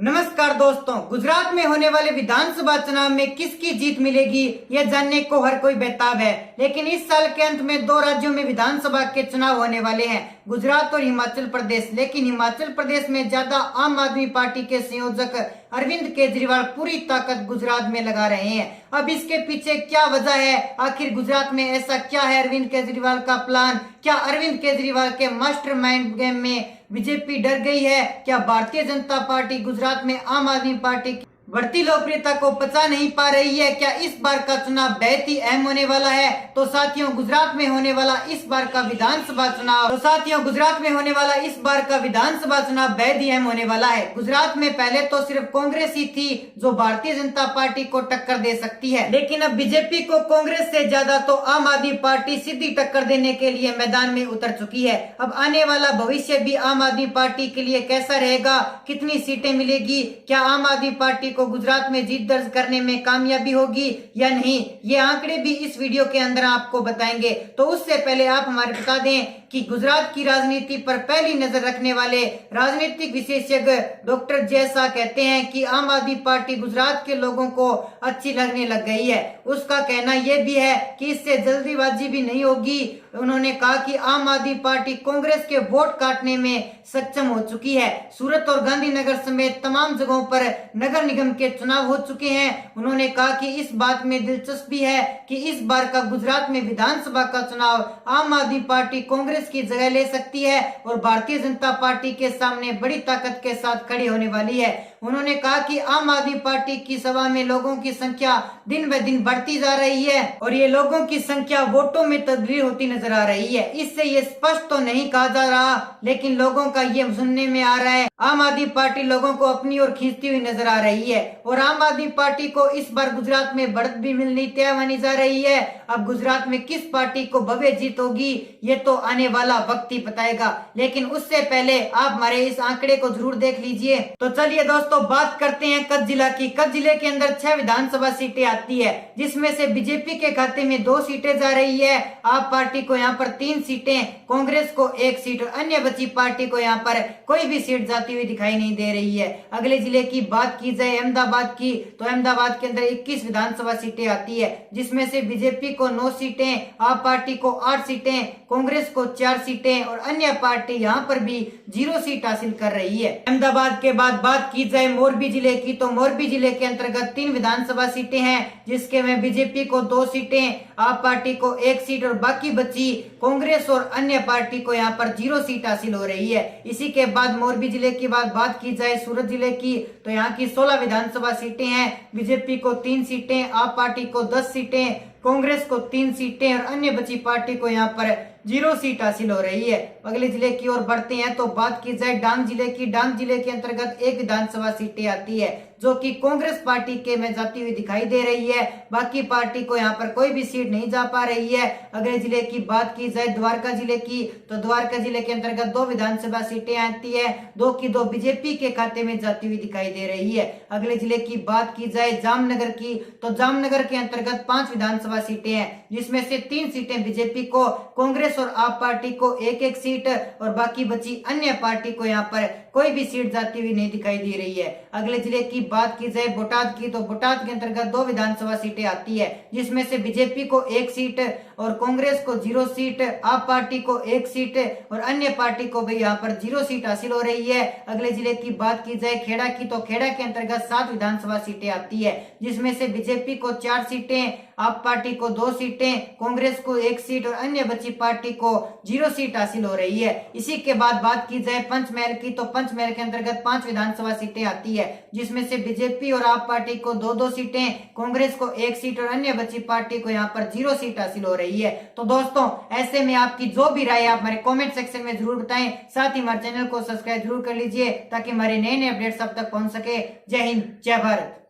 नमस्कार दोस्तों, गुजरात में होने वाले विधानसभा चुनाव में किसकी जीत मिलेगी यह जानने को हर कोई बेताब है। लेकिन इस साल के अंत में दो राज्यों में विधानसभा के चुनाव होने वाले हैं, गुजरात और हिमाचल प्रदेश। लेकिन हिमाचल प्रदेश में ज्यादा आम आदमी पार्टी के संयोजक अरविंद केजरीवाल पूरी ताकत गुजरात में लगा रहे हैं। अब इसके पीछे क्या वजह है? आखिर गुजरात में ऐसा क्या है अरविंद केजरीवाल का प्लान? क्या अरविंद केजरीवाल के मास्टरमाइंड गेम में बीजेपी डर गई है? क्या भारतीय जनता पार्टी गुजरात में आम आदमी पार्टी की बढ़ती लोकप्रियता को पचा नहीं पा रही है? क्या इस बार का चुनाव बेहद ही अहम होने वाला है? तो साथियों, गुजरात में होने वाला इस बार का विधानसभा चुनाव बेहद ही अहम होने वाला है। गुजरात में पहले तो सिर्फ कांग्रेस ही थी जो भारतीय जनता पार्टी को टक्कर दे सकती है, लेकिन अब बीजेपी को कांग्रेस से ज्यादा तो आम आदमी पार्टी सीधी टक्कर देने के लिए मैदान में उतर चुकी है। अब आने वाला भविष्य भी आम आदमी पार्टी के लिए कैसा रहेगा? कितनी सीटें मिलेगी? क्या आम आदमी पार्टी को गुजरात में जीत दर्ज करने में कामयाबी होगी या नहीं? ये आंकड़े भी इस वीडियो के अंदर आपको बताएंगे। तो उससे पहले आप हमारे बता दें कि गुजरात की राजनीति पर पहली नजर रखने वाले राजनीतिक विशेषज्ञ डॉक्टर जय शाह कहते हैं कि आम आदमी पार्टी गुजरात के लोगों को अच्छी लगने लग गई है। उसका कहना यह भी है कि इससे जल्दीबाजी भी नहीं होगी। उन्होंने कहा कि आम आदमी पार्टी कांग्रेस के वोट काटने में सक्षम हो चुकी है। सूरत और गांधीनगर समेत तमाम जगहों पर नगर निगम के चुनाव हो चुके हैं। उन्होंने कहा कि इस बात में दिलचस्पी है कि इस बार का गुजरात में विधानसभा का चुनाव आम आदमी पार्टी कांग्रेस की जगह ले सकती है और भारतीय जनता पार्टी के सामने बड़ी ताकत के साथ खड़ी होने वाली है। उन्होंने कहा कि आम आदमी पार्टी की सभा में लोगों की संख्या दिन ब दिन बढ़ती जा रही है और ये लोगों की संख्या वोटों में तब्दील होती नजर आ रही है। इससे ये स्पष्ट तो नहीं कहा जा रहा, लेकिन लोगों का ये सुनने में आ रहा है आम आदमी पार्टी लोगों को अपनी ओर खींचती हुई नजर आ रही है और आम आदमी पार्टी को इस बार गुजरात में बढ़त भी मिलनी तय मानी जा रही है। अब गुजरात में किस पार्टी को भव्य जीत होगी ये तो आने वाला वक्त ही बताएगा, लेकिन उससे पहले आप हमारे इस आंकड़े को जरूर देख लीजिए। तो चलिए दोस्तों, बात करते हैं कच्छ जिला की। कच्छ जिले के अंदर 6 विधानसभा सीटें आती है, जिसमें से बीजेपी के खाते में 2 सीटें जा रही है। आप पार्टी को यहाँ पर 3 सीटें, कांग्रेस को 1 सीट और अन्य बची पार्टी को यहाँ पर कोई भी सीट जाती हुई दिखाई नहीं दे रही है। अगले जिले की बात की जाए अहमदाबाद की, तो अहमदाबाद के अंदर 21 विधानसभा सीटें आती है, जिसमें से बीजेपी को 9 सीटें, आप पार्टी को 8 सीटें, कांग्रेस को 4 सीटें और अन्य पार्टी यहाँ पर भी 0 सीट हासिल कर रही है। अहमदाबाद के बाद बात की जाए मोरबी जिले की, तो मोरबी जिले के अंतर्गत 3 विधानसभा सीटें हैं, जिसके में बीजेपी को 2 सीटें, आप पार्टी को 1 सीट और बाकी बची कांग्रेस और अन्य पार्टी को यहाँ पर 0 सीट हासिल हो रही है। इसी के बाद मोरबी जिले की बात की जाए सूरत जिले की, तो यहाँ की 16 विधानसभा सीटें हैं, बीजेपी को 3 सीटें, आप पार्टी को 10 सीटें, कांग्रेस को 3 सीटें और अन्य बची पार्टी को यहाँ पर 0 सीट हासिल हो रही है। अगले जिले की ओर बढ़ते हैं तो बात की जाए डांग जिले की। डांग जिले के अंतर्गत 1 विधानसभा सीटें आती है, जो कि कांग्रेस पार्टी के में जाती हुई दिखाई दे रही है। बाकी पार्टी को यहाँ पर कोई भी सीट नहीं जा पा रही है। अगले जिले की बात की जाए द्वारका जिले की, तो द्वारका जिले के अंतर्गत 2 विधानसभा सीटें आती है, 2 की 2 बीजेपी के खाते में जाती हुई दिखाई दे रही है। अगले जिले की बात की जाए जामनगर की, तो जामनगर के अंतर्गत 5 विधानसभा सीटें हैं, जिसमें से 3 सीटें बीजेपी को, कांग्रेस और आप पार्टी को 1-1 सीट और बाकी बची अन्य पार्टी को यहाँ पर कोई भी सीट जाती हुई नहीं दिखाई दे रही है। अगले जिले की बात की जाए बोटाद की, तो बोटाद के अंतर्गत 2 विधानसभा सीटें आती है, जिसमें से बीजेपी को 1 सीट और कांग्रेस को 0 सीट, आप पार्टी को 1 सीट और अन्य पार्टी को भी यहाँ पर 0 सीट हासिल हो रही है। अगले जिले की बात की जाए खेड़ा की, तो खेड़ा के अंतर्गत 7 विधानसभा सीटें आती है, जिसमें से बीजेपी को 4 सीटें, आप पार्टी को 2 सीटें, कांग्रेस को 1 सीट और अन्य बची पार्टी को 0 सीट हासिल हो रही है। इसी के बाद बात की जाए पंचमहल की, तो पंचमहल के अंतर्गत 5 विधानसभा सीटें आती है, जिसमें से बीजेपी और आप पार्टी को 2-2 सीटें, कांग्रेस को 1 सीट और अन्य बची पार्टी को यहाँ पर 0 सीट हासिल हो रही है। तो दोस्तों, ऐसे में आपकी जो भी राय आप हमारे कमेंट सेक्शन में जरूर बताएं। साथ ही हमारे चैनल को सब्सक्राइब जरूर कर लीजिए ताकि हमारे नए अपडेट्स अब तक पहुंच सके। जय हिंद, जय भारत।